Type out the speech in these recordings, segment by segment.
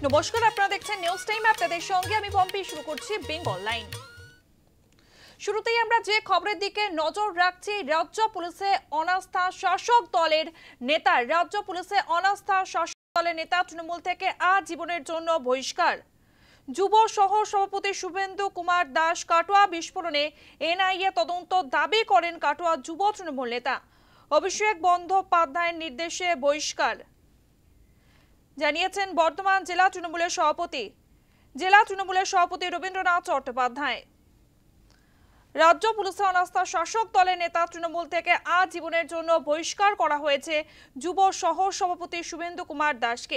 নমস্কার, আপনারা দেখছেন নিউজ টাইম। আপনাদের সঙ্গে আমি পম্পি। শুরু করছি বেঙ্গল লাইন। শুরুতেই আমরা যে খবরের দিকে নজর রাখছি, রাজ্য পুলিশে অনাস্থা শাসক দলের নেতা তৃণমূল থেকে আজীবনের জন্য বহিষ্কার। যুব সহ সভাপতি শুভেন্দু কুমার দাস কাটোয়া বিস্ফোরণে এনআইএ তদন্ত দাবি করেন কাটোয়া যুব তৃণমূল নেতা। অভিষেক বন্দ্যোপাধ্যায়ের নির্দেশে বহিষ্কার জানিয়েছেন বর্ধমান জেলা তৃণমূলের সভাপতি রবীন্দ্রনাথ চট্টোপাধ্যায়। রাজ্য পুলিশে অনাস্থা শাসক দলের নেতা তৃণমূল থেকে আজীবনের জন্য বহিষ্কার করা হয়েছে যুব সহ সভাপতি শুভেন্দু কুমার দাসকে।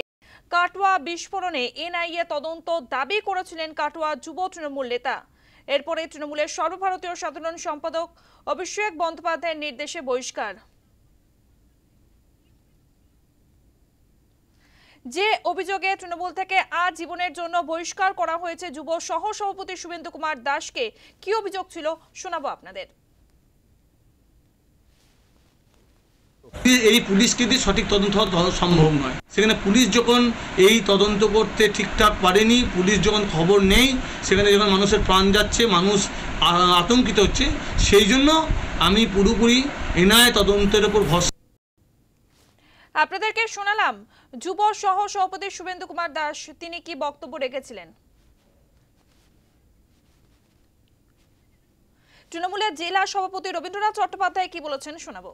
কাটোয়া বিস্ফোরণে এনআইএ তদন্ত দাবি করেছিলেন কাটোয়া যুব তৃণমূল নেতা। এরপরে তৃণমূলের সর্বভারতীয় সাধারণ সম্পাদক অভিষেক বন্দ্যোপাধ্যায়ের নির্দেশে বহিষ্কার। যে অভিযোগে তৃণমূল থেকে আজীবনের জন্য বহিষ্কার করা হয়েছে যুব সহ সভাপতি শুভেন্দু কুমার দাসকে, কি অভিযোগ ছিল শোনাবো আপনাদের। এই পুলিশকে দিয়ে সঠিক তদন্ত হওয়া সম্ভব নয়। সেখানে পুলিশ যখন এই তদন্ত করতে ঠিকঠাক পারেনি, পুলিশ যখন খবর নেই, সেখানে যখন মানুষের প্রাণ যাচ্ছে, মানুষ আতঙ্কিত হচ্ছে, সেই জন্য আমি পুরোপুরি এনআইএ তদন্তের উপর ভরসা। আপনাদেরকে শোনালাম যুব সহ সভাপতি শুভেন্দু কুমার দাস তিনি কি বক্তব্য রেখেছিলেন। তৃণমূলের জেলা সভাপতি রবীন্দ্রনাথ চট্টোপাধ্যায় কি বলেছেন শোনাবো।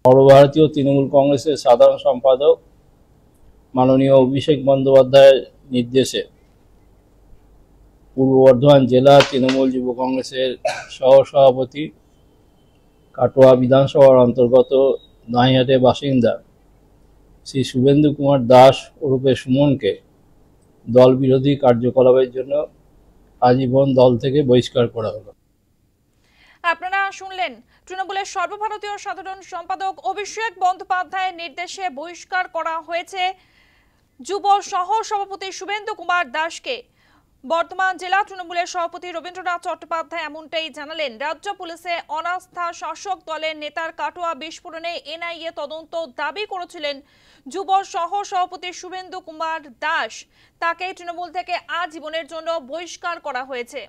সর্বভারতীয় তৃণমূল কংগ্রেসের সাধারণ সম্পাদক মাননীয় অভিষেক বন্দ্যোপাধ্যায়ের নির্দেশে পূর্ব বর্ধমান জেলা তৃণমূল যুব কংগ্রেসের সহসভাপতি, কাটোয়া বিধানসভার অন্তর্গত দাঁইহাটের বাসিন্দা শ্রী শুভেন্দু কুমার দাস ওরফে সুমনকে দল বিরোধী কার্যকলাপের জন্য আজীবন দল থেকে বহিষ্কার করা হলো। আপনারা শুনলেন তৃণমূলের সর্বভারতীয় সাধারণ সম্পাদক অভিষেক বন্দ্যোপাধ্যায়ের নির্দেশে বহিষ্কার করা হয়েছে যুব সহ সভাপতি শুভেন্দু কুমার দাসকে। বর্তমান জেলা তৃণমূলের সভাপতি রবীন্দ্রনাথ চট্টোপাধ্যায় এমনটাই জানালেন। রাজ্য পুলিশে অনাস্থা শাসক দলের নেতার কাটোয়া বিস্ফোরণে এনআইএ তদন্ত দাবি করেছিলেন যুব সহ সভাপতি শুভেন্দু কুমার দাস। তাকে তৃণমূল থেকে আজীবনের জন্য বহিষ্কার করা হয়েছে।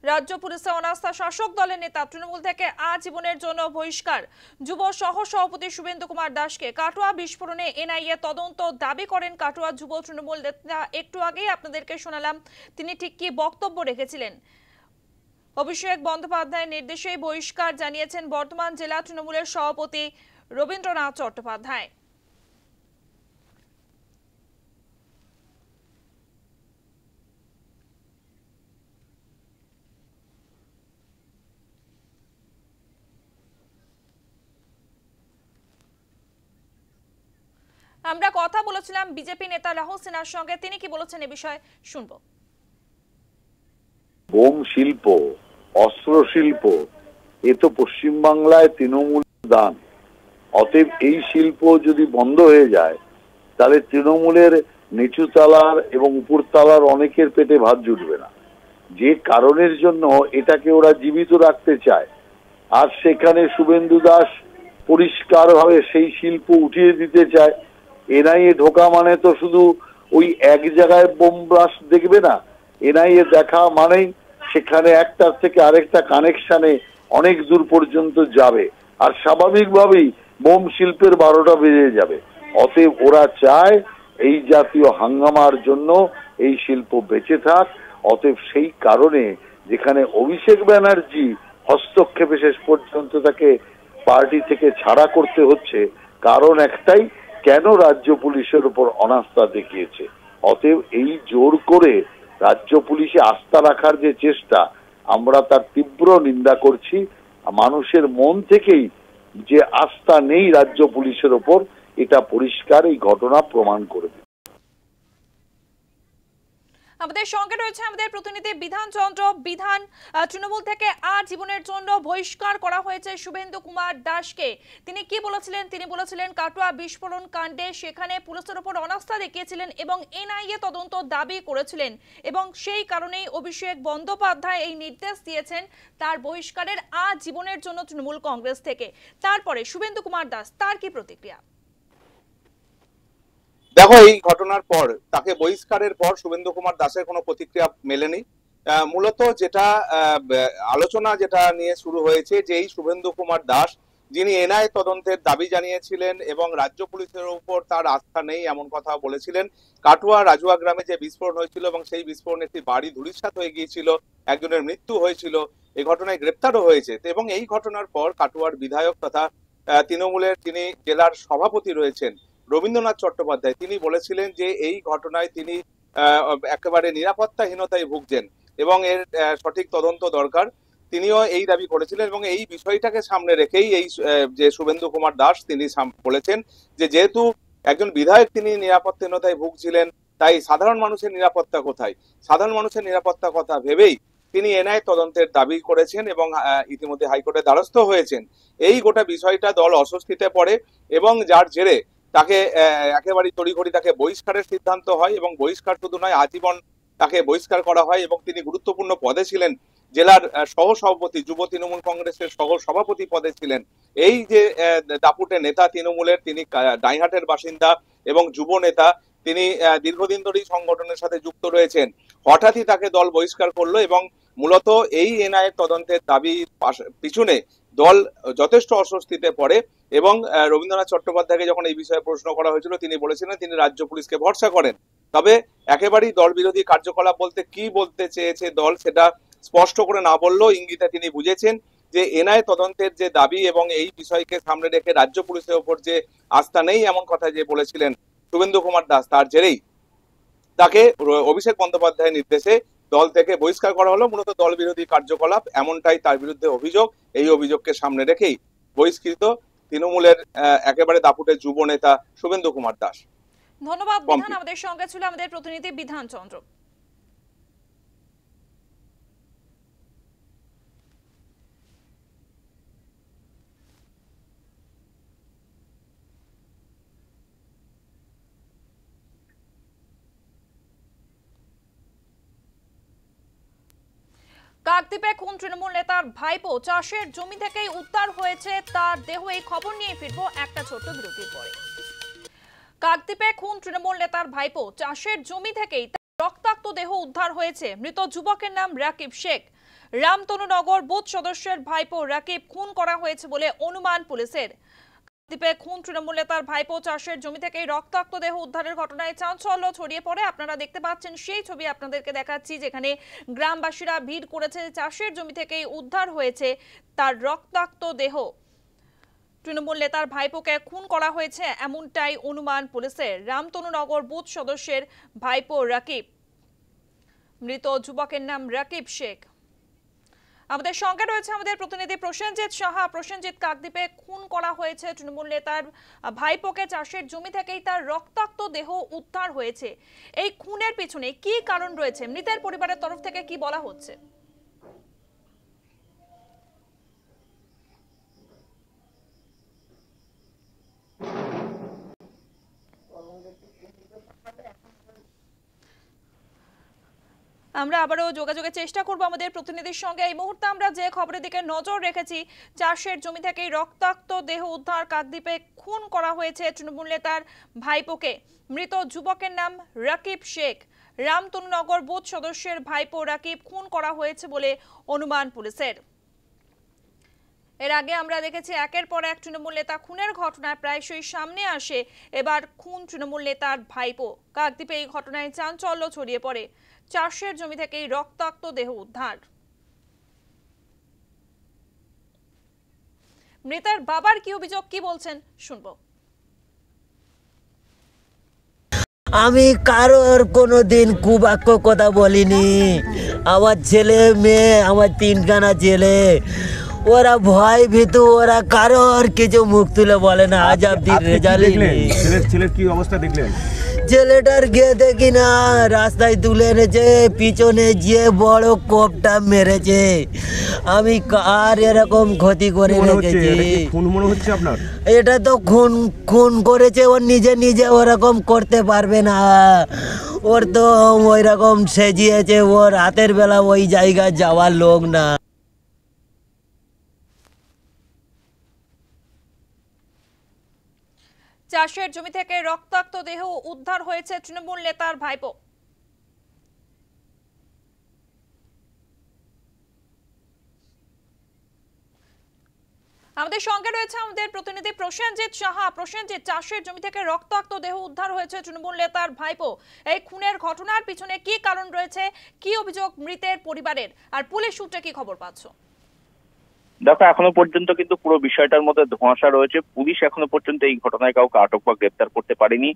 রাজ্য পুলিশে অনাস্থা শাসক দলের নেতা তৃণমূল থেকে আজীবনের জন্য বহিষ্কার যুব সহ সভাপতি শুভেন্দু কুমার দাসকে। কাটোয়া বিস্ফোরণে এনআইএ তদন্ত দাবি করেন কাটোয়া যুব তৃণমূল নেতা। একটু আগেই আপনাদেরকে শোনালাম তিনি ঠিক কি বক্তব্য রেখেছিলেন। অভিষেক বন্দ্যোপাধ্যায়ের নির্দেশেই বহিষ্কার জানিয়েছেন বর্ধমান জেলা তৃণমূলের সভাপতি রবীন্দ্রনাথ চট্টোপাধ্যায়। আমরা কথা বলেছিলাম বিজেপি নেতা রাহুল সিনহার সঙ্গে, তিনি কি বলেছেন এ বিষয়ে শুনবো। বোম শিল্প, অস্ত্র শিল্প, এ তো পশ্চিমবাংলায় তৃণমূল দান। অতএব এই শিল্প যদি বন্ধ হয়ে যায় তাহলে তৃণমূলের নিচু তালার এবং উপর তালার অনেকের পেটে ভাত জুটবে না। যে কারণের জন্য এটাকে ওরা জীবিত রাখতে চায়, আর সেখানে শুভেন্দু দাস পরিষ্কারভাবে সেই শিল্প উঠিয়ে দিতে চায়। এনআইএ ঢোকা মানে তো শুধু ওই এক জায়গায় বোম ব্লাস্ট দেখবে না, এনআইএ দেখা মানেই সেখানে একটার থেকে আরেকটা কানেকশনে অনেক দূর পর্যন্ত যাবে, আর স্বাভাবিকভাবেই বোম শিল্পের 12টা বেজে যাবে। অতএব ওরা চায় এই জাতীয় হাঙ্গামার জন্য এই শিল্প বেঁচে থাক। অতএব সেই কারণে যেখানে অভিষেক ব্যানার্জি হস্তক্ষেপে শেষ পর্যন্ত তাকে পার্টি থেকে ছাড়া করতে হচ্ছে, কারণ একটাই, কেন রাজ্য পুলিশের উপর অনাস্থা দেখিয়েছে। অতএব এই জোর করে রাজ্য পুলিশে আস্থা রাখার যে চেষ্টা, আমরা তার তীব্র নিন্দা করছি। মানুষের মন থেকেই যে আস্থা নেই রাজ্য পুলিশের উপর, এটা পরিষ্কার এই ঘটনা প্রমাণ করে দেবে। আমাদের সঙ্গে রয়েছে আমাদের প্রতিনিধি বিধান চন্দ্র। বিধান, তৃণমূল থেকে আজীবনের জন্য বহিষ্কার করা হয়েছে শুভেন্দু কুমার দাসকে। তিনি কি বলেছিলেন? তিনি বলেছিলেন কাটোয়া বিস্ফোরণ কাণ্ডে সেখানে পুলিশের উপর অনাস্থা দেখিয়েছিলেন এবং এনআইএ তদন্ত দাবি করেছিলেন এবং সেই কারণেই অভিষেক বন্দ্যোপাধ্যায় এই নির্দেশ দিয়েছেন তার বহিষ্কারের আজীবনের জন্য তৃণমূল কংগ্রেস থেকে। তারপরে শুভেন্দু কুমার দাস, তার কি প্রতিক্রিয়া? দেখো, এই ঘটনার পর তাকে বহিষ্কারের পর শুভেন্দু কুমার দাসের কোনো প্রতিক্রিয়া মেলেনি। মূলত যেটা আলোচনা যেটা নিয়ে শুরু হয়েছে যে এই শুভেন্দু কুমার দাস, যিনি এনআইএ তদন্তের দাবি জানিয়েছিলেন এবং রাজ্য পুলিশের উপর তার আস্থা নেই এমন কথা বলেছিলেন। কাটোয়া রাজুয়া গ্রামে যে বিস্ফোরণ হয়েছিল এবং সেই বিস্ফোরণে একটি বাড়ি ধূলিসাৎ হয়ে গিয়েছিল, একজনের মৃত্যু হয়েছিল, এই ঘটনায় গ্রেপ্তারও হয়েছে। এবং এই ঘটনার পর কাটোয়ার বিধায়ক তথা তৃণমূলের যিনি জেলার সভাপতি রয়েছেন রবীন্দ্রনাথ চট্টোপাধ্যায়, তিনি বলেছিলেন যে এই ঘটনায় তিনি একেবারে নিরাপত্তাহীনতায় ভুগছেন এবং এর সঠিক তদন্ত দরকার। তিনিও এই দাবি করেছিলেন এবং এই বিষয়টাকে সামনে রেখেই এই যে শুভেন্দু কুমার দাস তিনি বলেছেন যে যেহেতু একজন বিধায়ক তিনি নিরাপত্তাহীনতায় ভুগছিলেন, তাই সাধারণ মানুষের নিরাপত্তা কোথায়, সাধারণ মানুষের নিরাপত্তা কথা ভেবেই তিনি এনআইএ তদন্তের দাবি করেছেন এবং ইতিমধ্যে হাইকোর্টের দ্বারস্থ হয়েছেন। এই গোটা বিষয়টা দল অস্বস্তিতে পড়ে এবং যার জেরে তাকে একেবারে তড়িঘড়ি তাকে বহিষ্কারের সিদ্ধান্ত হয় এবং বহিষ্কার শুধু নয়, আজীবন তাকে বহিষ্কার করা হয় এবং তিনি গুরুত্বপূর্ণ পদে ছিলেন, জেলার সহ সভাপতি, যুব তৃণমূল কংগ্রেসের সহ সভাপতি পদে ছিলেন। এই যে দাপুটে নেতা তৃণমূলের, তিনি ডাইহাটের বাসিন্দা এবং যুব নেতা, তিনি দীর্ঘদিন ধরেই সংগঠনের সাথে যুক্ত রয়েছেন। হঠাৎই তাকে দল বহিষ্কার করলো এবং মূলত এই এনআইএ তদন্তের দাবির পিছনে দল যথেষ্ট অস্বস্তিতে পড়ে এবং রবীন্দ্রনাথ চট্টোপাধ্যায়কে যখন এই বিষয়ে প্রশ্ন করা হয়েছিল তিনি বলেছিলেন তিনি রাজ্য পুলিশকে ভরসা করেন। তবে একেবারেই দল বিরোধী কার্যকলাপ বলতে কি বলতে চেয়েছে দল সেটা স্পষ্ট করে না বললেও ইঙ্গিতে তিনি বুঝেছেন যে এনআইএ তদন্তের যে দাবি এবং এই বিষয়কে সামনে রেখে রাজ্য পুলিশের ওপর যে আস্থা নেই এমন কথা যে বলেছিলেন শুভেন্দু কুমার দাস, তার জেরেই তাকে অভিষেক বন্দ্যোপাধ্যায়ের নির্দেশে দল থেকে বহিষ্কার করা হলো। মূলত দল বিরোধী কার্যকলাপ এমনটাই তার বিরুদ্ধে অভিযোগ। এই অভিযোগকে সামনে রেখেই বহিষ্কৃত তৃণমূলের একেবারে দাপুটে যুব নেতা শুভেন্দু কুমার দাস। ধন্যবাদ বিধান। আমাদের সঙ্গে ছিল আমাদের প্রতিনিধি বিধান চন্দ্র। কাকদ্বীপে খুন তৃণমূল নেতার ভাইপো, চাষের জমি থেকেই উদ্ধার হয়েছে তার দেহ। এই খবর নিয়ে ফিরবো একটা ছোট্ট বিরতির পরে। কাকদ্বীপে খুন তৃণমূল নেতার ভাইপো, চাষের জমি থেকেই তার রক্তাক্ত দেহ উদ্ধার হয়েছে। মৃত যুবকের নাম রাকিব শেখ। রামতনুনগর বুথ সদস্যের ভাইপো রাকিব খুন করা হয়েছে বলে অনুমান পুলিশের। কাকদ্বীপে খুন তৃণমূল নেতার ভাইপো, চাষের জমি থেকেই রক্তাক্ত দেহ উদ্ধারের ঘটনায় চাঞ্চল্য ছড়িয়ে পড়ে। আপনারা দেখতে পাচ্ছেন সেই ছবি আপনাদেরকে দেখাচ্ছি, যেখানে গ্রামবাসীরা ভিড় করেছে। চাষের জমি থেকেই উদ্ধার হয়েছে তার রক্তাক্ত দেহ। তৃণমূল নেতার ভাইপোকে খুন করা হয়েছে এমনটাই অনুমান পুলিশের। রামতনুনগর বুথ সদস্যের ভাইপো রাকিব। মৃত যুবকের নাম রাকিব শেখ। আমাদের সঙ্গে রয়েছে আমাদের প্রতিনিধি প্রসেনজিৎ সাহা। প্রসেনজিৎ, কাকদ্বীপে খুন করা হয়েছে তৃণমূল নেতার ভাইপোকে, চাষের জমি থেকেই তার রক্তাক্ত দেহ উদ্ধার হয়েছে। এই খুনের পিছনে কি কারণ রয়েছে? মৃতের পরিবারের তরফ থেকে কি বলা হচ্ছে? আমরা আবারও যোগাযোগের চেষ্টা করব আমাদের প্রতিনিধির সঙ্গে। এই মুহূর্তে আমরা যে খবরের দিকে নজর রেখেছি, চাষের জমি থেকেই রক্তাক্ত দেহ উদ্ধার। কাকদ্বীপে খুন করা হয়েছে তৃণমূল নেতার ভাইপোকে। মৃত যুবকের নাম রাকিব শেখ। রামতনুনগর বুথ সদস্যের ভাইপো রাকিব খুন করা হয়েছে বলে অনুমান পুলিশের। এর আগে আমরা দেখেছি একের পর এক তৃণমূল নেতা খুনের ঘটনা প্রায়শই সামনে আসে। এবার খুন তৃণমূল নেতার ভাইপো। কাকদ্বীপে এই ঘটনায় চাঞ্চল্য ছড়িয়ে পড়ে। চাষের জমি থেকেই রক্তাক্ত দেহ উদ্ধার। মৃতের বাবার কি অভিযোগ, কি বলছেন শুনবো। আমি কারোর কোনোদিন কুবাক্য কথা বলিনি। আমার ছেলে মেয়ে, আমার তিনখানা ছেলে, ওরা ভয় ভীতু, ওরা কারোর কিছু মুখ তুলে বলে না। আজ অব্দি রেজাল্ট ছেলের কি অবস্থা দেখলেন? ছেলেটার গিয়ে দেখি না রাস্তায় তুলে এনেছে, পিছনে যে বড় কোপটা মেরেছে। আমি কার এরকম ক্ষতি করে রেখেছি? খুন মনে হচ্ছে আপনার? এটা তো খুন করেছে, ওর নিজে ওরকম করতে পারবে না। ওর তো ওই রকম সেজিয়েছে, ওর রাতের বেলা ওই জায়গায় যাওয়ার লোক না। চাষের জমি থেকে রক্তাক্ত দেহ উদ্ধার হয়েছে তৃণমূল নেতার ভাইপো। আমাদের সঙ্গে রয়েছে আমাদের প্রতিনিধি প্রসেনজিৎ সাহা। প্রসেনজিৎ, চাষের জমি থেকে রক্তাক্ত দেহ উদ্ধার হয়েছে তৃণমূল নেতার ভাইপো। এই খুনের ঘটনার পিছনে কি কারণ রয়েছে, কি অভিযোগ মৃতের পরিবারের, আর পুলিশ সূত্রে কি খবর পাচ্ছ? দেখো, এখনো পর্যন্ত কিন্তু পুরো বিষয়টার মধ্যে ধোঁয়াশা রয়েছে। পুলিশ এখনো পর্যন্ত এই ঘটনায় কাউকে আটক বা গ্রেপ্তার করতে পারেনি।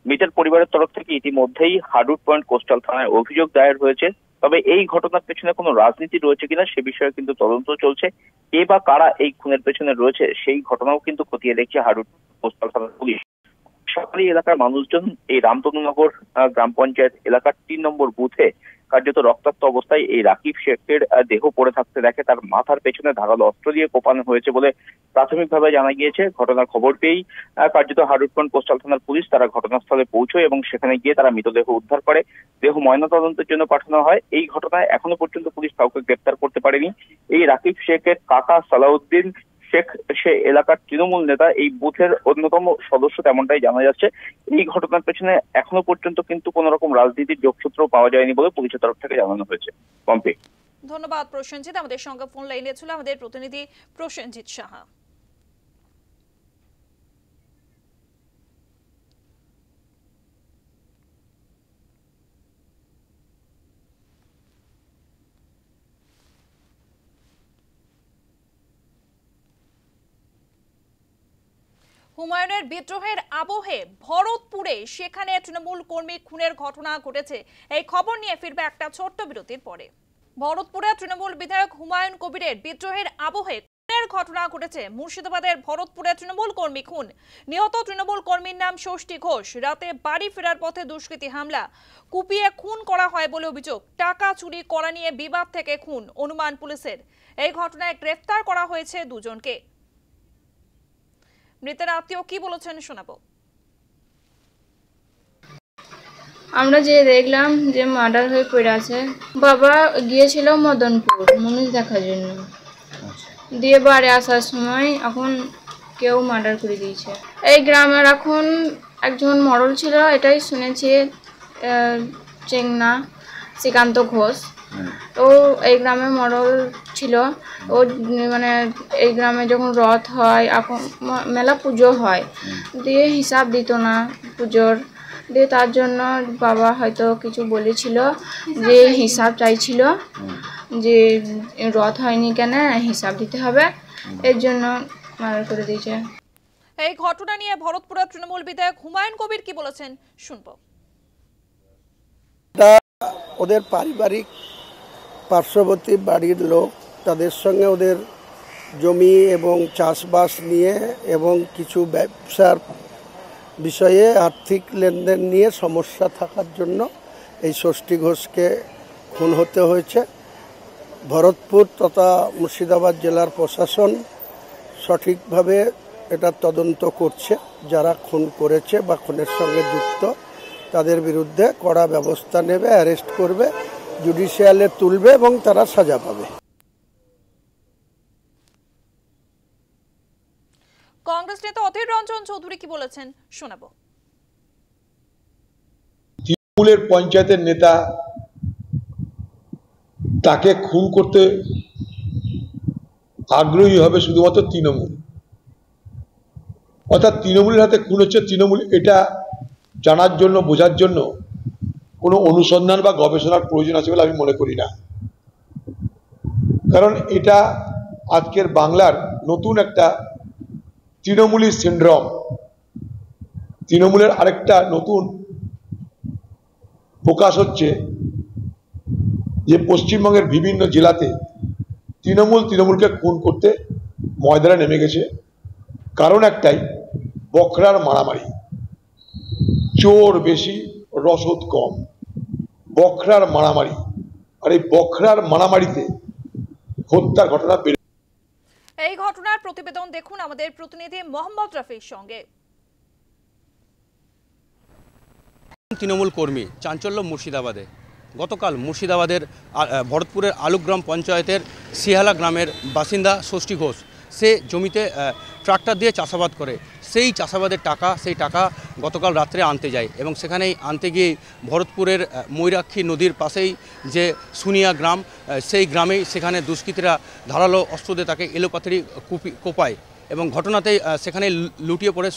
মৃতের পরিবারের তরফ থেকে ইতিমধ্যেই হার্ডউড পয়েন্ট কোস্টাল থানায় অভিযোগ দায়ের হয়েছে। তবে এই ঘটনার পেছনে কোনো রাজনীতি রয়েছে কিনা সে বিষয়ে কিন্তু তদন্ত চলছে। কে বা কারা এই খুনের পেছনে রয়েছে সেই ঘটনাও কিন্তু খতিয়ে দেখছে হার্ডউড কোস্টাল থানার পুলিশ। সকালে এলাকার মানুষজন এই রামতনুনগর গ্রাম পঞ্চায়েত এলাকার ৩ নম্বর বুথে কার্যত রক্তাক্ত অবস্থায় এই রাকিব শেখের দেহ পড়ে থাকতে দেখে। তার মাথার পেছনে ধারালো অস্ত্র দিয়ে কোপানো হয়েছে বলে প্রাথমিকভাবে জানা গিয়েছে। ঘটনার খবর পেয়েই কার্যত হার্ডউড পয়েন্ট কোস্টাল থানার পুলিশ তারা ঘটনাস্থলে পৌঁছয় এবং সেখানে গিয়ে তারা মৃতদেহ উদ্ধার করে। দেহ ময়নাতদন্তের জন্য পাঠানো হয়। এই ঘটনায় এখনো পর্যন্ত পুলিশ কাউকে গ্রেপ্তার করতে পারেনি। এই রাকিব শেখের কাকা সালাউদ্দিন শেখ, সে এলাকার তৃণমূল নেতা, এই বুথের অন্যতম সদস্য তেমনটাই জানা যাচ্ছে। এই ঘটনার পেছনে এখনো পর্যন্ত কিন্তু কোন রকম রাজনীতির যোগসূত্র পাওয়া যায়নি বলে পুলিশের তরফ থেকে জানানো হয়েছে। পম্পি। ধন্যবাদ প্রসেনজিৎ। আমাদের সঙ্গে ফোন লাইনে ছিল আমাদের প্রতিনিধি প্রসেনজিৎ সাহা। হুমায়ুনের বিদ্রোহের আবহে ভরতপুরে সেখানে তৃণমূল কর্মী খুনের ঘটনা ঘটেছে। এই খবর নিয়ে ফিরবে একটা ছোট্ট বিরতির পরে। ভরতপুরে তৃণমূল বিধায়ক হুমায়ুন কবিরের বিদ্রোহের আবহে খুনের ঘটনা ঘটেছে। মুর্শিদাবাদের ভরতপুরে তৃণমূল কর্মী খুন। নিহত তৃণমূল কর্মীর নাম ষষ্ঠী ঘোষ। রাতে বাড়ি ফেরার পথে দুষ্কৃতী হামলা, কুপিয়ে খুন করা হয় বলে অভিযোগ। টাকা চুরি করা নিয়ে বিবাদ থেকে খুন অনুমান পুলিশের। এই ঘটনায় গ্রেফতার করা হয়েছে দুজনকে। মৃতের আত্মীয় কি বলেছেন শোনাবো। আমরা যে দেখলাম যে মার্ডার হয়ে পড়ে আছে। বাবা গিয়েছিল মদনপুর মুনিশ দেখার জন্য, দিয়ে বাড়ি আসার সময় এখন কেউ মার্ডার করে দিয়েছে। এই গ্রামের এখন একজন মডেল ছিল, এটাই শুনেছি, চেংনা শ্রীকান্ত ঘোষ। ও এই গ্রামে মডেল ছিল। ও মানে এই গ্রামে যখন রথ হয়, এখন মেলা পুজো হয়, দিয়ে হিসাব দিত না পুজোর, দিয়ে তার জন্য বাবা হয়তো কিছু বলেছিল যে হিসাব চাইছিল যে রথ হয়নি কেন, হিসাব দিতে হবে, এর জন্য মার্ডার করে দিয়েছে। এই ঘটনা নিয়ে ভরতপুরের তৃণমূল বিধায়ক হুমায়ুন কবির কি বলেছেন শুনবো। ওদের পারিবারিক পার্শ্ববর্তী বাড়ির লোক, তাদের সঙ্গে ওদের জমি এবং চাষবাস নিয়ে এবং কিছু ব্যবসার বিষয়ে আর্থিক লেনদেন নিয়ে সমস্যা থাকার জন্য এই ষষ্ঠী ঘোষকে খুন হতে হয়েছে। ভরতপুর তথা মুর্শিদাবাদ জেলার প্রশাসন সঠিকভাবে এটা তদন্ত করছে। যারা খুন করেছে বা খুনের সঙ্গে যুক্ত তাদের বিরুদ্ধে কড়া ব্যবস্থা নেবে, অ্যারেস্ট করবে, জুডিশিয়ালে তুলবে এবং তারা সাজা পাবে। কংগ্রেস নেতা অধীর রঞ্জন চৌধুরী কি বলেছেন শোনাবো। তৃণমূলের পঞ্চায়েতের নেতা, তাকে খুন করতে আগ্রহী হবে শুধুমাত্র তৃণমূল, অর্থাৎ তৃণমূলের হাতে খুন হচ্ছে। তৃণমূল এটা জানার জন্য, বোঝার জন্য কোনো অনুসন্ধান বা গবেষণার প্রয়োজন আছে বলে আমি মনে করি না। কারণ এটা আজকের বাংলার নতুন একটা তৃণমূলী সিন্ড্রোম। তৃণমূলের আরেকটা নতুন প্রকাশ হচ্ছে যে পশ্চিমবঙ্গের বিভিন্ন জেলাতে তৃণমূলকে খুন করতে ময়দানে নেমে গেছে। কারণ একটাই, বখরার মারামারি। চোর বেশি, রসদ কম, বখরার মারামারি, আর এই বখরার মারামারিতে হত্যার ঘটনা বেড়ে। এই ঘটনার প্রতিবেদন দেখুন আমাদের প্রতিনিধি মোহাম্মদ রফির সঙ্গে। তৃণমূল কর্মী চাঞ্চল্য মুর্শিদাবাদে। গতকাল মুর্শিদাবাদের ভরতপুরের আলুগ্রাম পঞ্চায়েতের সিহালা গ্রামের বাসিন্দা ষষ্ঠী ঘোষ, সে জমিতে ট্রাক্টর দিয়ে চাষাবাদ করে। সেই চাষাবাদের টাকা, সেই টাকা গতকাল রাত্রে আনতে যায় এবং সেখানেই আনতে গিয়ে ভরতপুরের ময়ূরাক্ষী নদীর পাশেই যে সুনিয়া গ্রাম, সেই গ্রামেই সেখানে দুষ্কৃতীরা ধারালো অস্ত্র দিয়ে তাকে এলোপাথারি কোপায় এবং ঘটনাতেই সেখানে লুটিয়ে পড়ে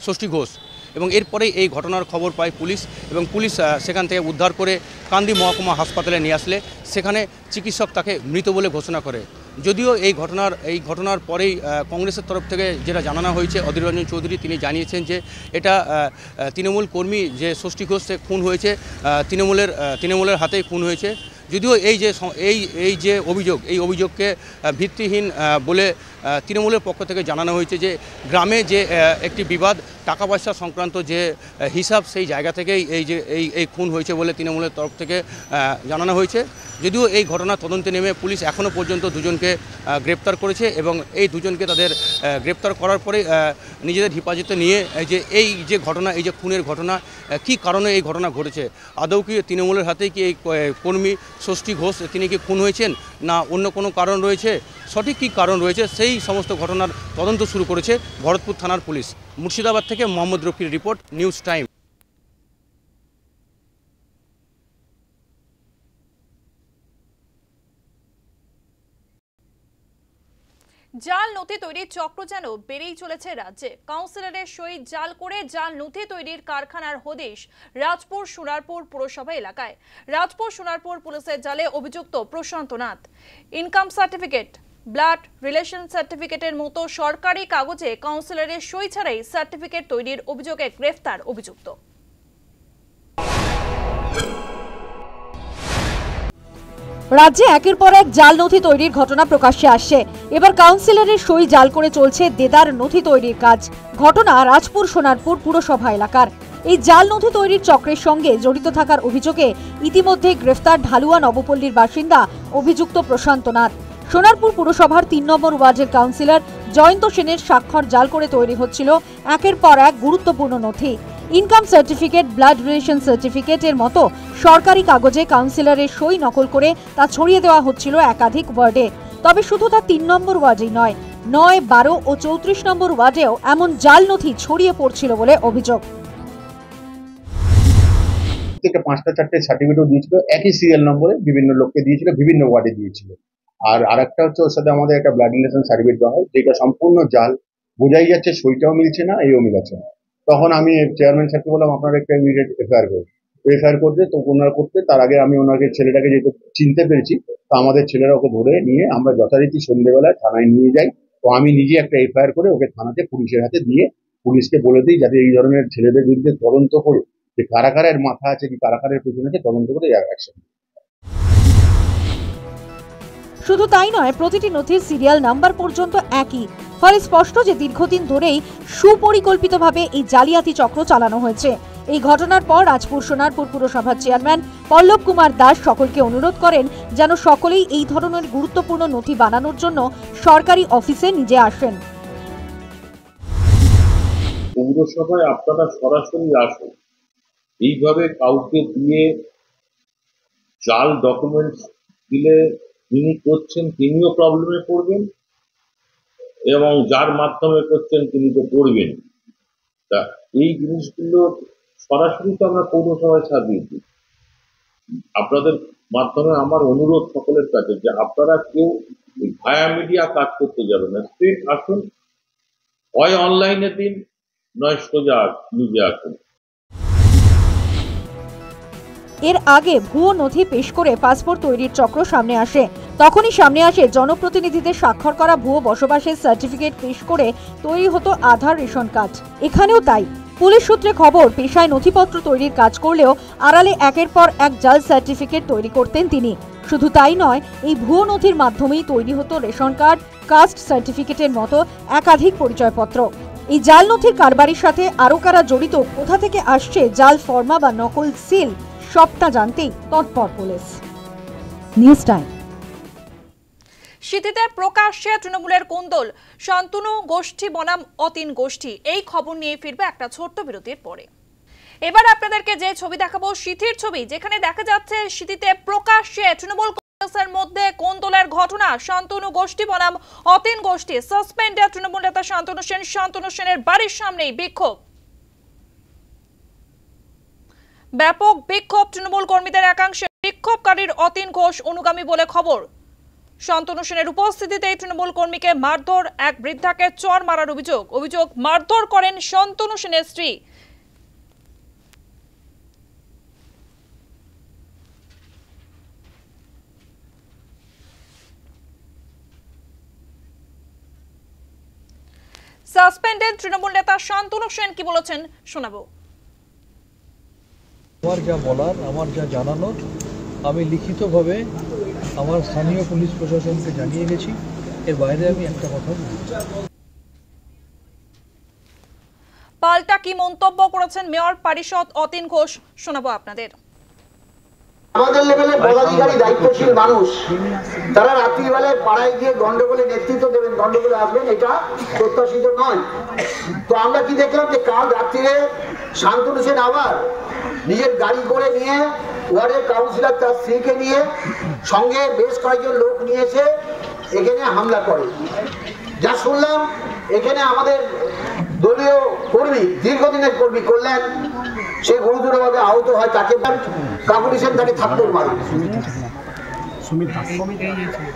ষষ্ঠী ঘোষ। এবং এরপরেই এই ঘটনার খবর পায় পুলিশ এবং পুলিশ সেখান থেকে উদ্ধার করে কান্দি মহকুমা হাসপাতালে নিয়ে আসলে সেখানে চিকিৎসক তাকে মৃত বলে ঘোষণা করে। যদিও এই ঘটনার পরেই কংগ্রেসের তরফ থেকে যেটা জানানো হয়েছে, অধীর রঞ্জন চৌধুরী তিনি জানিয়েছেন যে এটা তৃণমূল কর্মী যে ষষ্ঠী ঘোষ সে খুন হয়েছে, তৃণমূলের হাতেই খুন হয়েছে। যদিও এই যে অভিযোগ, এই অভিযোগকে ভিত্তিহীন বলে তৃণমূলের পক্ষ থেকে জানানো হয়েছে যে গ্রামে যে একটি বিবাদ, টাকা পয়সা সংক্রান্ত যে হিসাব, সেই জায়গা থেকেই এই খুন হয়েছে বলে তৃণমূলের তরফ থেকে জানানো হয়েছে। যদিও এই ঘটনা তদন্তে নেমে পুলিশ এখনও পর্যন্ত দুজনকে গ্রেপ্তার করেছে এবং এই দুজনকে তাদের গ্রেপ্তার করার পরে নিজেদের হেফাজতে নিয়ে এই যে ঘটনা, এই যে খুনের ঘটনা, কি কারণে এই ঘটনা ঘটেছে, আদৌ কি তৃণমূলের হাতেই কি এই কর্মী ষষ্ঠী ঘোষ তিনি কি খুন হয়েছেন না অন্য কোনো কারণ রয়েছে, সঠিক কী কারণ রয়েছে, সেই সমস্ত ঘটনার তদন্ত শুরু করেছে ভরতপুর থানার পুলিশ। মুর্শিদাবাদ থেকে মোহাম্মদ রফির রিপোর্ট, নিউজ টাইম। জাল নথি তৈরির চক্র যেন বেড়েই চলেছে রাজ্যে। কাউন্সিলরের সই জাল করে জাল নথি তৈরির কারখানার হদিশ রাজপুর সোনারপুর পুরসভা এলাকায়। রাজপুর সোনারপুর পুলিশের জালে অভিযুক্ত Prashanta Nath. Income certificate, blood relation সার্টিফিকেটের মতো সরকারি কাগজে কাউন্সিলরের সই ছাড়াই সার্টিফিকেট তৈরির অভিযোগে গ্রেফতার অভিযুক্ত। রাজ্যে একের পর এক জাল নথি তৈরির ঘটনা প্রকাশ্যে আসছে। এবার কাউন্সিলরের সই জাল করে চলছে দেদার নথি তৈরির কাজ। ঘটনা রাজপুর সোনারপুর পুরসভা এলাকার। এই জাল নথি তৈরির চক্রের সঙ্গে জড়িত থাকার অভিযোগে ইতিমধ্যে গ্রেফতার ঢালুয়া নবপল্লীর বাসিন্দা অভিযুক্ত প্রশান্ত নাথ। সোনারপুর পুরসভার ৩ নম্বর ওয়ার্ডের কাউন্সিলর জয়ন্ত সেনের স্বাক্ষর জাল করে তৈরি হচ্ছিল একের পর এক গুরুত্বপূর্ণ নথি। ইনকাম সার্টিফিকেট, ব্লাড রিলেশন সার্টিফিকেটের মতো সরকারি কাগজে কাউন্সিলরের সই নকল করে তা ছড়িয়ে দেওয়া হচ্ছিল একাধিক ওয়ার্ডে। তবে শুধু তা ৩ নম্বর ওয়ার্ডেই নয়, ৯, ১২ ও ৩৪ নম্বর ওয়ার্ডেও এমন জাল নথি ছড়িয়ে পড়ছিল বলে অভিযোগ। থেকে ৫টা ৪টে সার্টিফিকেটও দিয়েছিল, একই সিরিয়াল নম্বরে বিভিন্ন লোককে দিয়েছিল, বিভিন্ন ওয়ার্ডে দিয়েছিল। আর আরেকটা হচ্ছে ওর সাথে আমাদের একটা ব্লাড রিলেশন সার্টিফিকেট দেওয়া হয়, যেটা সম্পূর্ণ জাল, বোঝাই যাচ্ছে সইটাও মিলছে না, এইও মিলছে না। তখন আমি চেয়ারম্যান সাহেবকে বললাম আপনারা একটা ইমিডিয়েট এফআইআর করুন। এফআইআর করতে তো ওনারা করতে, তার আগে আমি ওনাকে ছেলেটাকে যেহেতু চিনতে পেরেছি, তো আমাদের ছেলেরা ওকে ধরে নিয়ে আমরা যথারীতি সন্ধ্যেবেলায় থানায় নিয়ে যাই। তো আমি নিজে একটা এফআইআর করে ওকে থানাতে পুলিশের হাতে দিয়ে পুলিশকে বলে দিই যাতে এই ধরনের ছেলেদের বিরুদ্ধে তদন্ত করে যে কারা কারা এর মাথা আছে কি কারা কারা এর পেছনে আছে তদন্ত করে অ্যাকশন। শুধু তাই নয়, প্রতিটি নথির সিরিয়াল নাম্বার পর্যন্ত একই। ফলে স্পষ্ট যে দীর্ঘদিন ধরেই সুপরিকল্পিতভাবে এই জালিয়াতি চক্র চালানো হয়েছে। এই ঘটনার পর রাজপুর সোনারপুর পুরসভার চেয়ারম্যান পল্লব কুমার দাস সকলকে অনুরোধ করেন যেন সকলেই এই ধরনের গুরুত্বপূর্ণ নথি বানানোর জন্য সরকারি অফিসে নিজে আসেন। পৌরসভায় আপনারা সরাসরি আসুন, এইভাবে কাউকে দিয়ে জাল ডকুমেন্টস দিলে যিনি করছেন তিনিও প্রবলেমে পড়বেন এবং যার মাধ্যমে করছেন তিনি তো পড়বেন। তা এই জিনিসগুলো সরাসরি তো আমরা পৌরসভায় ছাড়িয়ে দিই। আপনাদের মাধ্যমে আমার অনুরোধ সকলের কাছে যে আপনারা কেউ ভায়া মিডিয়া কাজ করতে যাবেন না, স্ট্রেট আসুন, হয় অনলাইনে দিন নয় সোজা নিজে আসুন। এর আগে ভুয়ো নথি পেশ করে পাসপোর্ট তৈরির চক্র সামনে আসে। তখনই সামনে আসে জনপ্রতিনিধিদের স্বাক্ষর করা ভুয়ো বসবাসের সার্টিফিকেট পেশ করে তৈরি হতো আধার রেশন কার্ড। এখানেও তাই। পুলিশ সূত্রে খবর, পেশায় নথিপত্র তৈরির কাজ করলেও আড়ালে একের পর এক জাল সার্টিফিকেট তৈরি করতেন তিনি। শুধু তাই নয়, এই ভুয়ো নথির মাধ্যমেই তৈরি হতো রেশন কার্ড, কাস্ট সার্টিফিকেটের মতো একাধিক পরিচয়পত্র। এই জাল নথির কারবারির সাথে আরও কারা জড়িত, কোথা থেকে আসছে জাল ফর্মা বা নকল সিল, সবটা জানতেই তৎপর পুলিশ। News time. সিঁথিতে প্রকাশ্যে তৃণমূলের কোন্দল, শান্তনু গোষ্ঠী বনাম অতীন গোষ্ঠী। এই খবর নিয়ে ফিরবে একটা ছোট্ট বিরতির পরে। এবার আপনাদেরকে যে ছবি দেখাবো, সিঁথির ছবি, যেখানে দেখা যাচ্ছে সিঁথিতে প্রকাশ্যে তৃণমূল কংগ্রেসের মধ্যে কোন্দলের ঘটনা। শান্তনু গোষ্ঠী বনাম অতীন গোষ্ঠী। সাসপেন্ডেড তৃণমূল নেতা শান্তনু সেনের বাড়ির সামনেই বিক্ষোভ। ব্যাপক বিক্ষোভ তৃণমূল কর্মীদের একাংশে। বিক্ষোভকারীর অতীন ঘোষ অনুগামী বলে খবর। শান্তনু সেনের উপস্থিতিতে তৃণমূল কর্মীকে মারধর, এক বৃদ্ধাকে চর মারার অভিযোগ মারধর করেন শান্তনু সেনের স্ত্রী। সাসপেন্ডেড তৃণমূল নেতা শান্তনু সেন কি বলেছেন শোনাবো। আমার যা বলার, আমার যা জানানোর, আমি লিখিতভাবে আমার স্থানীয় পুলিশ প্রশাসনকে জানিয়ে গেছি। এর বাইরে আমি একটা কথা বলছি। পাল্টা কি মন্তব্য করেছেন মেয়র পরিষদ অতীন ঘোষ শোনাবো আপনাদের। আমাদের লেভেলে পদাধিকারী দায়িত্বশীল মানুষ, তারা রাত্রিবেলায় পাড়ায় গিয়ে গন্ডগোলে নেতৃত্ব দেবেন, গন্ডগোলে আসবেন, এটা প্রত্যাশিত নয়। তো আমরা কি দেখলাম যে কাল রাত্রিরে শান্তনু সেন আবার নিজের গাড়ি করে নিয়ে ওয়ার্ডের কাউন্সিলর তার স্ত্রীকে নিয়ে সঙ্গে বেশ কয়েকজন লোক নিয়েছে এখানে হামলা করে। যা শুনলাম এখানে আমাদের দলীয় কর্মী, দীর্ঘদিনের কর্মী কল্যাণ, সে গুরুতরভাবে আহত হয়, তাকে কাকুলি সেন তাকে থাপ্পড় মারে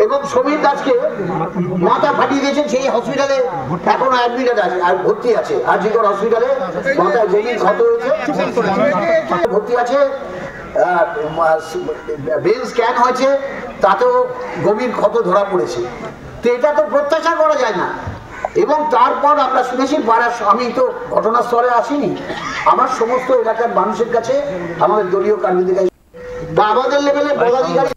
এবং সমীর দাসকে মাথা ফাটিয়ে দিয়েছেন। সেই হসপিটালে এখনো অ্যাডমিট আছে আর ভর্তি আছে। আরজিকর হসপিটালে মাথায় গভীর ক্ষত হয়েছে, ভর্তি আছে। ব্রেন স্ক্যান হয়েছে, তাতেও গভীর ক্ষত ধরা পড়েছে। তো এটা তো প্রত্যাশা করা যায় না। এবং তারপর আমরা শুনেছি আমি তো ঘটনাস্থলে আসিনি, আমার সমস্ত এলাকার মানুষের কাছে, আমাদের দলীয় কর্মীদের কাছে বা আমাদের লেভেলে পদাধিকারী।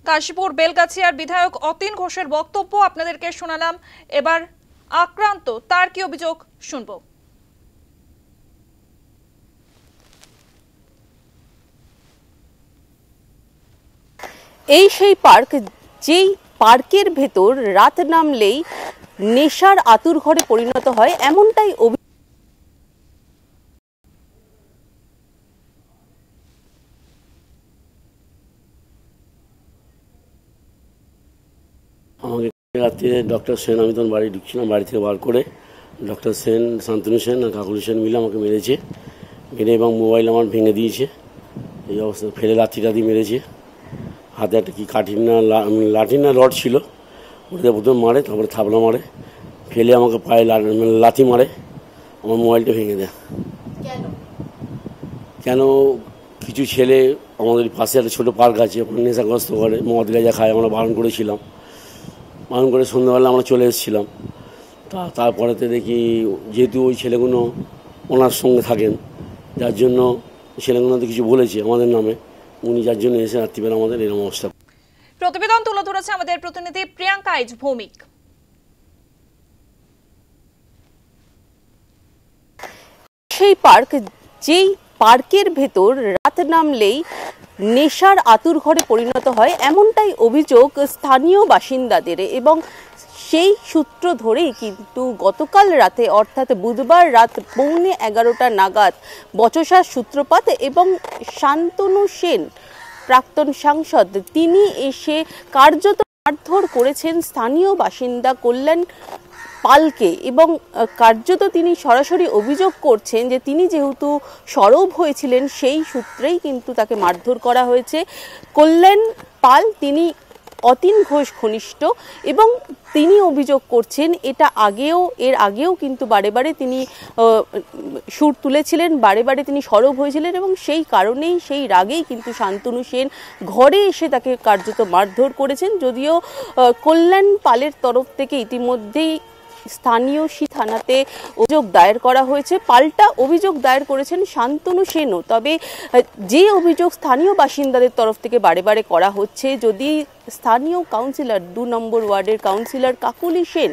কাশীপুর বেলগাছিয়ার বিধায়ক অতীন ঘোষের বক্তব্য আপনাদেরকে শোনালাম। এবার আক্রান্ত তার কি অভিযোগ শুনবো। এই সেই পার্ক, যেই পার্কের ভেতর রাত নামলেই নেশার আতুর ঘরে পরিণত হয়, এমনটাই আমাকে রাত্রিরে ডক্টর সেন, আমি তখন বাড়ি ঢুকছিলাম, বাড়ি থেকে বার করে ডক্টর সেন, শান্তনু সেন আর কাকুলি সেন মিলে আমাকে মেরেছে, মেরে এবং মোবাইল আমার ভেঙে দিয়েছে। এই অবস্থা ফেলে লাঠিটা দিয়ে মেরেছে। হাতে একটা কি লাঠি না রড ছিল, ওটাতে প্রথমে মারে, তারপরে থাবলা মারে, ফেলে আমাকে পায়ে লাথি মারে, আমার মোবাইলটা ভেঙে দেয়। কেন? কিছু ছেলে আমাদের পাশে একটা ছোটো পার্ক আছে, ওখানে নেশাগ্রস্ত করে, মদ গাঁজা খায়। আমরা বারণ করেছিলাম, বারণ করে সন্ধ্যাবেলা আমরা চলে এসেছিলাম। তারপরেতে দেখি যেহেতু ওই ছেলেগুলো ওনার সঙ্গে থাকেন, যার জন্য ছেলেগুলো তো কিছু বলেছে আমাদের নামে, উনি যার জন্য এসে রাত্রিবেলা আমাদের এরকম অবস্থা। প্রতিবেদন তুলে ধরেছে আমাদের প্রতিনিধি প্রিয়াঙ্কা আইচ ভৌমিক। সেই পার্ক, যেই পার্কের ভেতর রাত নামলেই নেশার আতুর ঘরে পরিণত হয়, এমনটাই অভিযোগ স্থানীয় বাসিন্দাদের। এবং সেই সূত্র ধরেই কিন্তু গতকাল রাতে, অর্থাৎ বুধবার রাত 11:15 নাগাদ বচসার সূত্রপাত। এবং শান্তনু সেন, প্রাক্তন সাংসদ, তিনি এসে কার্যত মারধর করেছেন স্থানীয় বাসিন্দা কল্যাণ পালকে। এবং কার্যত তিনি সরাসরি অভিযোগ করছেন যে তিনি যেহেতু সরব হয়েছিলেন, সেই সূত্রেই কিন্তু তাকে মারধর করা হয়েছে। কল্যাণ পাল, তিনি অতীন ঘোষ ঘনিষ্ঠ এবং তিনি অভিযোগ করছেন এর আগেও কিন্তু বারে বারে তিনি সুর তুলেছিলেন, বারে বারে তিনি সরব হয়েছিলেন এবং সেই কারণেই, সেই রাগেই কিন্তু শান্তনু সেন ঘরে এসে তাকে কার্যত মারধর করেছেন। যদিও কল্যাণ পালের তরফ থেকে ইতিমধ্যেই স্থানীয় থানাতে অভিযোগ দায়ের করা হয়েছে। পাল্টা অভিযোগ দায়ের করেছেন শান্তনু সেনও। তবে যে অভিযোগ স্থানীয় বাসিন্দাদের তরফ থেকে বারে বারে করা হচ্ছে, যদি স্থানীয় কাউন্সিলর 2 নম্বর ওয়ার্ডের কাউন্সিলর কাকলি সেন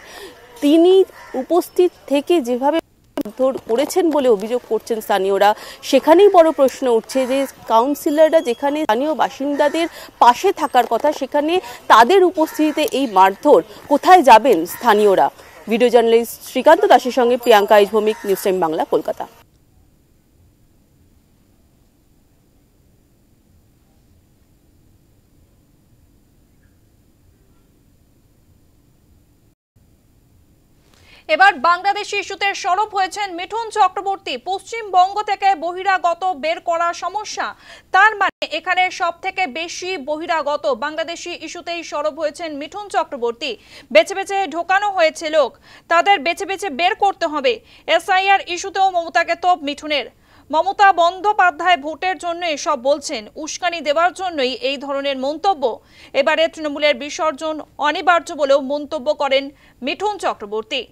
তিনি উপস্থিত থেকে যেভাবে করেছেন বলে অভিযোগ করছেন স্থানীয়রা, সেখানেই বড় প্রশ্ন উঠছে যে কাউন্সিলররা যেখানে স্থানীয় বাসিন্দাদের পাশে থাকার কথা, সেখানে তাদের উপস্থিতিতে এই মারধর, কোথায় যাবেন স্থানীয়রা? ভিডিও জার্নালিস্ট শ্রীকান্ত দাসের সঙ্গে প্রিয়াঙ্কা আইচ ভৌমিক, নিউজ টাইম বাংলা, কলকাতা। এবার বাংলাদেশি ইস্যুতে সরব হয়েছেন মিঠুন চক্রবর্তী। পশ্চিমবঙ্গ থেকে বহিরাগত বের করা সমস্যা, তার মানে এখানে সব থেকে বেশি বহিরাগত। বাংলাদেশি ইস্যুতেই সরব হয়েছেন মিঠুন চক্রবর্তী। বেছে বেছে ঢোকানো হয়েছে লোক, তাদের বেছে বেছে বের করতে হবে। এসআইআর ইস্যুতেও মমতাকে তোপ মিঠুনের। মমতা বন্দ্যোপাধ্যায় ভোটের জন্য এসব বলছেন, উস্কানি দেওয়ার জন্যই এই ধরনের মন্তব্য। এবারে তৃণমূলের বিসর্জন অনিবার্য বলেও মন্তব্য করেন মিঠুন চক্রবর্তী।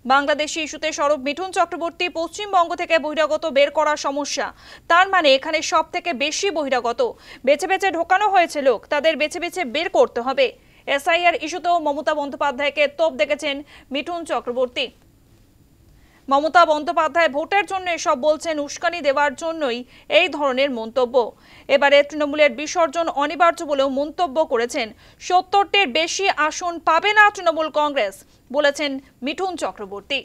বাংলাদেশি ইস্যুতে সরব মিঠুন চক্রবর্তী। পশ্চিমবঙ্গ থেকে বহিরাগত বের করা সমস্যা, তার মানে এখানে সব থেকে বেশি বহিরাগত। বেছে বেছে ঢোকানো হয়েছে লোক, তাদের বেছে বেছে বের করতে হবে। এসআইআর ইস্যুতেও মমতা বন্দ্যোপাধ্যায়কে তোপ দেখেছেন মিঠুন চক্রবর্তী। মমতা বন্দ্যোপাধ্যায় ভোটের জন্য এসব বলছেন, উস্কানি দেওয়ার জন্যই এই ধরনের মন্তব্য। এবারে তৃণমূলের বিসর্জন অনিবার্য বলেও মন্তব্য করেছেন। 70টির বেশি আসন পাবে না তৃণমূল কংগ্রেস, বলেছেন মিঠুন চক্রবর্তী।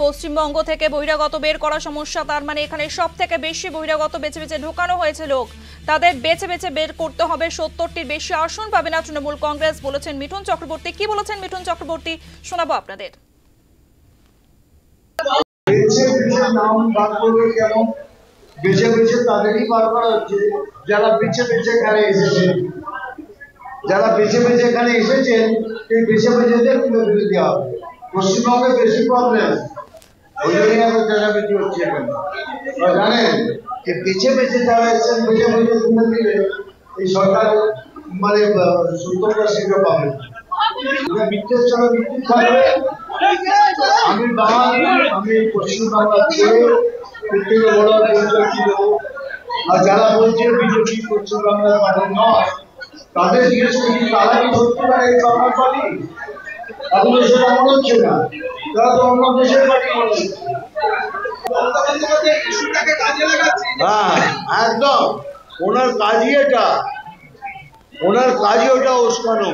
পশ্চিমবঙ্গ থেকে বহিরাগত বের করা সমস্যা, তার মানে এখানে সব থেকে বেশি বহিরাগত। বেছে বেছে ঢোকানো হয়েছে লোক, তাদের বেছে বেছে বের করতে হবে। 70টির বেশি আসন পাবে না তৃণমূল কংগ্রেস, বলেছেন মিঠুন চক্রবর্তী। কি বলেছেন মিঠুন চক্রবর্তী শোনাবো আপনাদের। বেছে বেছে তাদেরই বার করা হচ্ছে যারা বেছে বেছে এখানে এসেছেন। যারা বেছে বেছে এখানে এসেছেন সেই বেছে বেছেদের তুলে তুলে দেওয়া হবে। পশ্চিমবঙ্গে বেশি প্রবলেম, ওই জন্যই এখন চেঁচামেচি হচ্ছে এখানে। জানেন যে বেছে বেছে যারা এসেছেন বেছে বেছে তুলে দিলে এই সরকার মানে 70টা সিটও পাবে। মিথ্যের চলে মিথ্যে থাকবে। আমি বাঙালি, আমি পশ্চিমবাংলা ছেড়ে প্রত্যেকে বড় পরিচয় কি দেবো। আর যারা বলছে বিজেপি পশ্চিমবাংলার পার্টি নয়, তাদের জিজ্ঞেস করি তারা কি সত্যি পারে এই বাংলার পার্টি? এখন সেটা মনে হচ্ছে না, তারা তো অন্য দেশের পার্টি বলে। হ্যাঁ একদম, ওনার কাজই এটা, ওনার কাজই ওটা উস্কানো।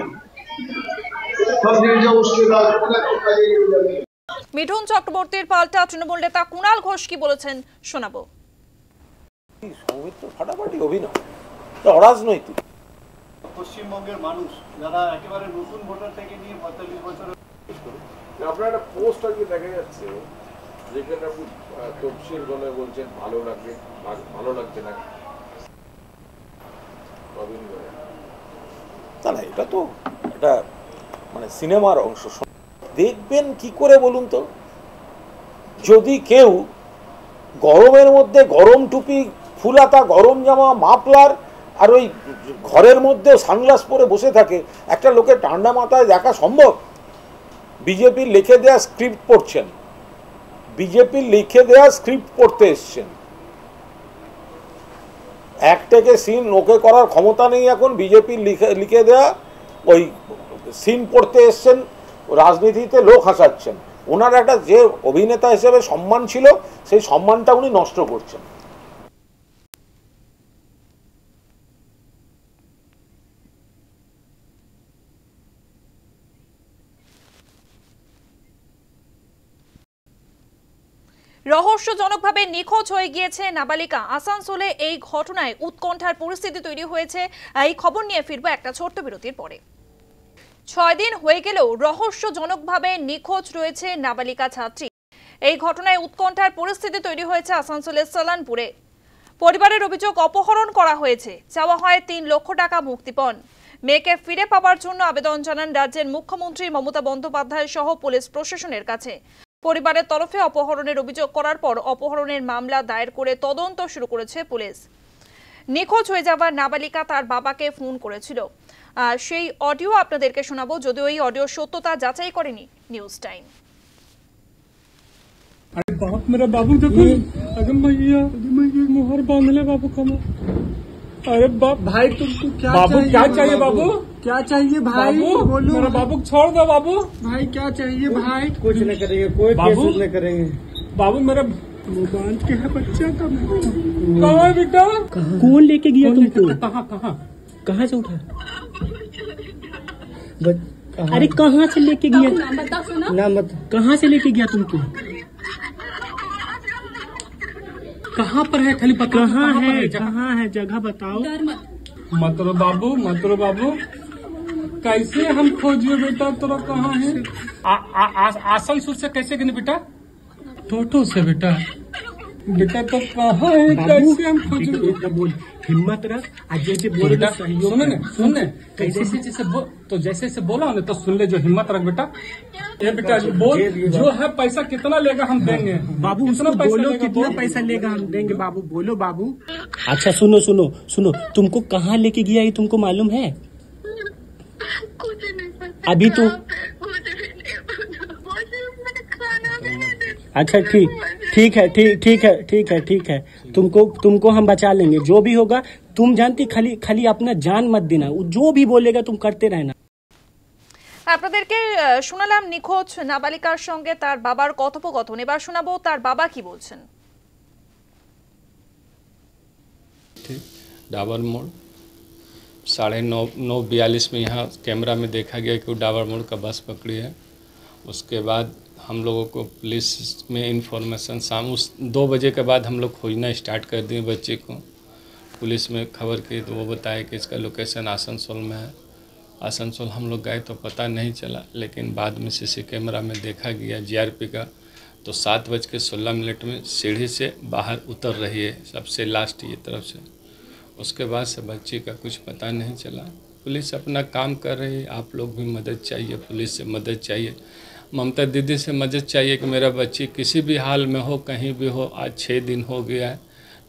মিঠুন চক্রবর্তীর পাল্টা তৃণমূল নেতা কুণাল ঘোষ কি বলেছেন শোনাবো। সৌমিত্র ফাটাফাটি অভিনয়, অরাজনৈতিক। পশ্চিমবঙ্গের মানুষ যারা একেবারে নতুন ভোটার থেকে নিয়ে 45 বছর, আপনার একটা পোস্ট আজকে দেখা যাচ্ছে যেখানে আপনি তফসিল বলে বলছেন ভালো লাগবে, ভালো লাগছে না। না এটা তো এটা মানে সিনেমার অংশ। দেখবেন কি করে বলুন তো? যদি কেউ গরমের মধ্যে গরম টুপি, ফুলাতা গরম জামা, মাফলার আর ওই ঘরের মধ্যে সানগ্লাস পরে বসে থাকে, একটা লোকের ঠান্ডা মাথায় দেখা সম্ভব? বিজেপির লিখে দেওয়া স্ক্রিপ্ট পড়ছেন, বিজেপির লিখে দেওয়া স্ক্রিপ্ট পড়তে এসছেন। এক থেকে সিন ওকে করার ক্ষমতা নেই এখন। বিজেপির লিখে দেওয়া ওই সিন পড়তে এসছেন, রাজনীতিতে লোক হাসাচ্ছেন। ওনার একটা যে অভিনেতা হিসেবে সম্মান ছিল, সেই সম্মানটা উনি নষ্ট করছেন। রহস্যজনকভাবে নিখোঁজ হয়ে গিয়েছে নাবালিকা। আসানসোলে এই ঘটনায় উৎকণ্ঠার পরিস্থিতি তৈরি হয়েছে। এই খবর নিয়ে ফিরবো একটা ছোট্ট বিরতির পরে। 6 দিন হয়ে গেলেও রহস্যজনকভাবে নিখোঁজ রয়েছে নাবালিকা ছাত্রী। এই ঘটনায় উৎকণ্ঠার পরিস্থিতি তৈরি হয়েছে আসানসোলের সালানপুরে। পরিবারের অভিযোগ, অপহরণ করা হয়েছে, চাওয়া হয় 3 লক্ষ টাকা মুক্তিপণ। মেয়েকে ফিরে পাওয়ার জন্য আবেদন জানান রাজ্যের মুখ্যমন্ত্রী মমতা বন্দ্যোপাধ্যায় সহ পুলিশ প্রশাসনের কাছে। পরিবারের তরফে অপহরণের অভিযোগ করার পর অপহরণের মামলা দায়ের করে তদন্ত শুরু করেছে পুলিশ। নিখোঁজ হয়ে যাওয়া নাবালিকা তার বাবাকে ফোন করেছিল, সেই অডিও আপনাদেরকে শোনাবো, যদিও এই অডিও সত্যতা যাচাই করেনি নিউজ টাইম। अरे बाप, मेरा बाबू देखो, अगर मैया मोहर बांध ले बाबू का। अरे बाप भाई, तुमको क्या बाबू चाहिए? क्या चाहिए बाबू? क्या चाहिए भाई? बोलो। मेरा बाबू छोड़ दो बाबू। भाई क्या चाहिए भाई? कुछ नहीं करेंगे, कोई केस नहीं करेंगे बाबू। मेरा बांध के है बच्चा का। कहाँ है बेटा? कौन लेके गया तुमको? कहाँ कहाँ कहाँ से उठा? अरे कहाँ से लेके गया? नाम बता। कहाँ से लेके गया तुमको? कहाँ पर है? खाली पता कहाँ है जगह बताओ। मत रो बाबू, कैसे हम खोजिए बेटा? तेरा कहाँ है? आसनसोल से कैसे गए बेटा? टोटो से बेटा तो कहाँ है? कैसे हम खोजिए? बोल, हिम्मत रख। आज जैसे बोल सुनने जैसे जैसे बोला ना तो सुन ले, जो हिम्मत रख बेटा। ये बेटा बोल, जो है पैसा कितना लेगा हम देंगे। बाबू उसको बोलो, कितना पैसा लेगा हम देंगे। बाबू बोलो बाबू। अच्छा सुनो, तुमको कहाँ लेके गया ये तुमको मालूम है? अभी तो अच्छा ठीक है। तुमको हम बचा लेंगे, जो भी होगा। तुम जानती, खाली अपना जान मत देना। जो भी बोलेगा तुम करते रहना। আপনাদেরকে শোনালাম নিখোঁজ নাবালিকার সঙ্গে তার বাবার কথোপকথন। এবার শোনাবো তার বাবা কি বলছেন। डाबर मोड़ 9:42 में यहाँ कैमरा में देखा गया कि वो डाबर मोड़ का बस पकड़ी है। उसके बाद हम लोगों को पुलिस में इंफॉर्मेशन शाम 2 बजे के बाद हम लोग खोजना स्टार्ट कर दिए बच्चे को। पुलिस में खबर की तो वो बताया कि इसका लोकेशन आसनसोल में है। आसनसोल हम लोग गए तो पता नहीं चला, लेकिन बाद में सीसी कैमरा में देखा गया जीआरपी का, तो 7:16 में सीढ़ी से बाहर उतर रही है, सबसे लास्ट ये तरफ से। उसके बाद से बच्चे का कुछ पता नहीं चला। पुलिस अपना काम कर रही है, आप लोग भी मदद चाहिए, पुलिस से मदद चाहिए, ममता दीदी से मदद चाहिए कि मेरा बच्ची किसी भी हाल में हो, कहीं भी हो। आज 6 दिन हो गया है,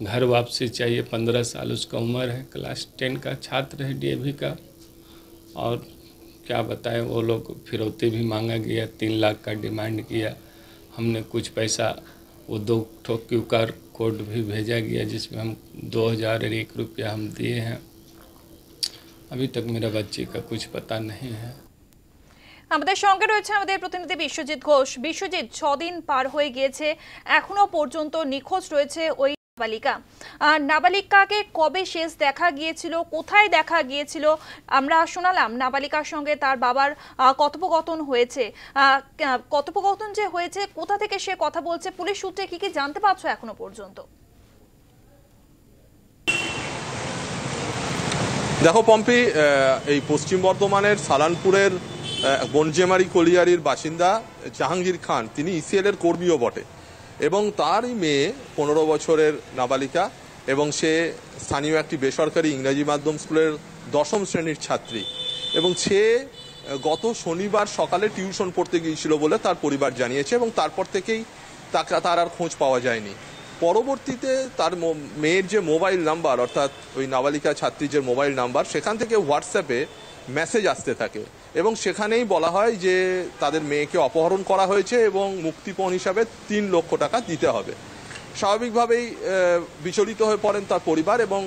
घर वापसी चाहिए। 15 साल उसका उम्र है, क्लास 10 का छात्र है, DAV का। और क्या बताएं, वो लोग फिरौती भी मांगा गया, 3 लाख का डिमांड किया। हमने कुछ पैसा, वो 2 QR कोड भी भेजा गया जिसमें हम 2001 रुपया हम दिए हैं। अभी तक मेरा बच्चे का कुछ पता नहीं है। আমাদের সঙ্গে রয়েছে আমাদের প্রতিনিধি বিশ্বজিৎ ঘোষ। বিশ্বজিৎ, 6 দিন পার হয়ে গিয়েছে, এখনো পর্যন্ত নিখোঁজ রয়েছে ওই নাবালিকাকে কবে শেষ দেখা গিয়েছিল, কোথায় দেখা গিয়েছিল? আমরা শোনালাম নাবালিকার সঙ্গে তার বাবার কথোপকথন হয়েছে। কথোপকথন যে হয়েছে, কোথা থেকে সে কথা বলছে, পুলিশ সূত্রে কি জানতে পারছো এখনো পর্যন্ত? দেখো পম্পি, এই পশ্চিম বর্ধমানের সালানপুরের বনজেমারি কলিয়ারির বাসিন্দা জাহাঙ্গীর খান, তিনি ECL এর কর্মীও বটে, এবং তারই মেয়ে 15 বছরের নাবালিকা, এবং সে স্থানীয় একটি বেসরকারি ইংরাজি মাধ্যম স্কুলের 10ম শ্রেণীর ছাত্রী, এবং সে গত শনিবার সকালে টিউশন পড়তে গিয়েছিল বলে তার পরিবার জানিয়েছে, এবং তারপর থেকেই তার আর খোঁজ পাওয়া যায়নি। পরবর্তীতে তার মেয়ের যে মোবাইল নাম্বার, অর্থাৎ ওই নাবালিকা ছাত্রী যে মোবাইল নাম্বার, সেখান থেকে হোয়াটসঅ্যাপে মেসেজ আসতে থাকে, এবং সেখানেই বলা হয় যে তাদের মেয়েকে অপহরণ করা হয়েছে এবং মুক্তিপণ হিসাবে 3 লক্ষ টাকা দিতে হবে। স্বাভাবিকভাবেই বিচলিত হয়ে পড়েন তার পরিবার, এবং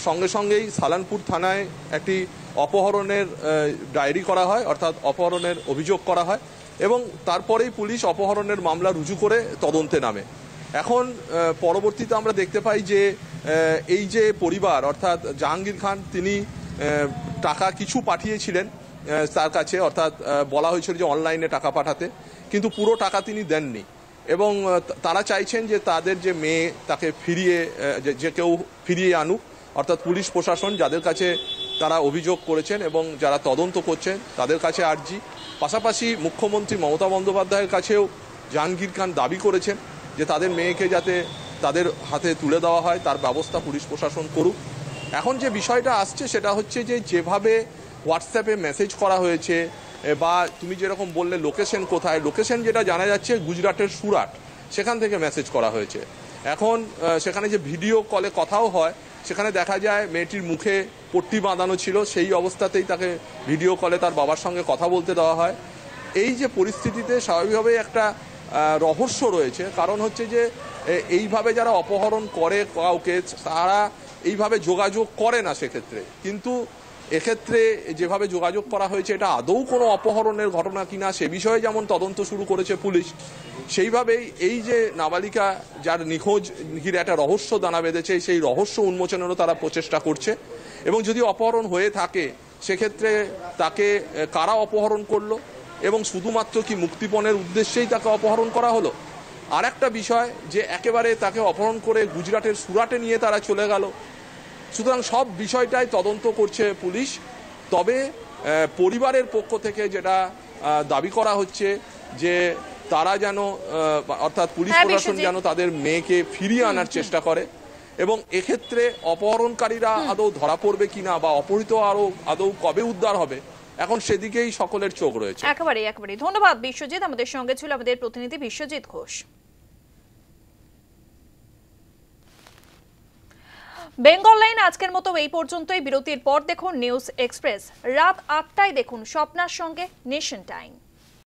সঙ্গে সঙ্গেই সালানপুর থানায় একটি অপহরণের ডায়েরি করা হয়, অর্থাৎ অপহরণের অভিযোগ করা হয়, এবং তারপরেই পুলিশ অপহরণের মামলা রুজু করে তদন্তে নামে। এখন পরবর্তীতে আমরা দেখতে পাই যে এই যে পরিবার, অর্থাৎ জাহাঙ্গীর খান, তিনি টাকা কিছু পাঠিয়েছিলেন তার কাছে, অর্থাৎ বলা হয়েছিল যে অনলাইনে টাকা পাঠাতে, কিন্তু পুরো টাকা তিনি দেননি, এবং তারা চাইছেন যে তাদের যে মেয়ে তাকে যে কেউ ফিরিয়ে আনুক, অর্থাৎ পুলিশ প্রশাসন যাদের কাছে তারা অভিযোগ করেছেন এবং যারা তদন্ত করছেন তাদের কাছে আর্জি। পাশাপাশি মুখ্যমন্ত্রী মমতা বন্দ্যোপাধ্যায়ের কাছেও জাহাঙ্গীর খান দাবি করেছেন যে তাদের মেয়েকে যাতে তাদের হাতে তুলে দেওয়া হয়, তার ব্যবস্থা পুলিশ প্রশাসন করুক। এখন যে বিষয়টা আসছে সেটা হচ্ছে যে যেভাবে হোয়াটসঅ্যাপে মেসেজ করা হয়েছে, বা তুমি যেরকম বললে লোকেশন কোথায়, লোকেশন যেটা জানা যাচ্ছে গুজরাটের সুরাট, সেখান থেকে মেসেজ করা হয়েছে। এখন সেখানে যে ভিডিও কলে কথাও হয়, সেখানে দেখা যায় মেয়েটির মুখে পট্টি বাঁধানো ছিল, সেই অবস্থাতেই তাকে ভিডিও কলে তার বাবার সঙ্গে কথা বলতে দেওয়া হয়। এই যে পরিস্থিতিতে স্বাভাবিকভাবেই একটা রহস্য রয়েছে, কারণ হচ্ছে যে এইভাবে যারা অপহরণ করে কাউকে, তারা এইভাবে যোগাযোগ করে না সেক্ষেত্রে, কিন্তু এক্ষেত্রে যেভাবে যোগাযোগ করা হয়েছে এটা আদৌ কোনো অপহরণের ঘটনা কিনা সে বিষয়ে যেমন তদন্ত শুরু করেছে পুলিশ, সেইভাবেই এই যে নাবালিকা যার নিখোঁজ ঘিরে একটা রহস্য দানা বেঁধেছে, সেই রহস্য উন্মোচনেরও তারা প্রচেষ্টা করছে। এবং যদি অপহরণ হয়ে থাকে সেক্ষেত্রে তাকে কারা অপহরণ করলো এবং শুধুমাত্র কি মুক্তিপণের উদ্দেশ্যেই তাকে অপহরণ করা হলো। আর একটা বিষয় যে একেবারে তাকে অপহরণ করে গুজরাটের সুরাটে নিয়ে তারা চলে গেল। সুতরাং সব বিষয়টাই তদন্ত করছে পুলিশ। তবে পরিবারের পক্ষ থেকে যেটা দাবি করা হচ্ছে যে তারা যেন, অর্থাৎ পুলিশ প্রশাসন যেন তাদের মেয়েকে ফিরিয়ে আনার চেষ্টা করে, এবং এক্ষেত্রে অপহরণকারীরা আদৌ ধরা পড়বে কিনা বা অপহৃত আদৌ কবে উদ্ধার হবে, এখন সেদিকেই সকলের চোখ রয়েছে। একেবারে ধন্যবাদ বিশ্বজিৎ। আমাদের সঙ্গে ছিল আমাদের প্রতিনিধি বিশ্বজিৎ ঘোষ। বেঙ্গল লাইন আজকের মতো এই পর্যন্তই। বিরতির পর দেখুন নিউজ এক্সপ্রেস। রাত ৮টায় দেখুন স্বপ্নার সঙ্গে নেশন টাইম।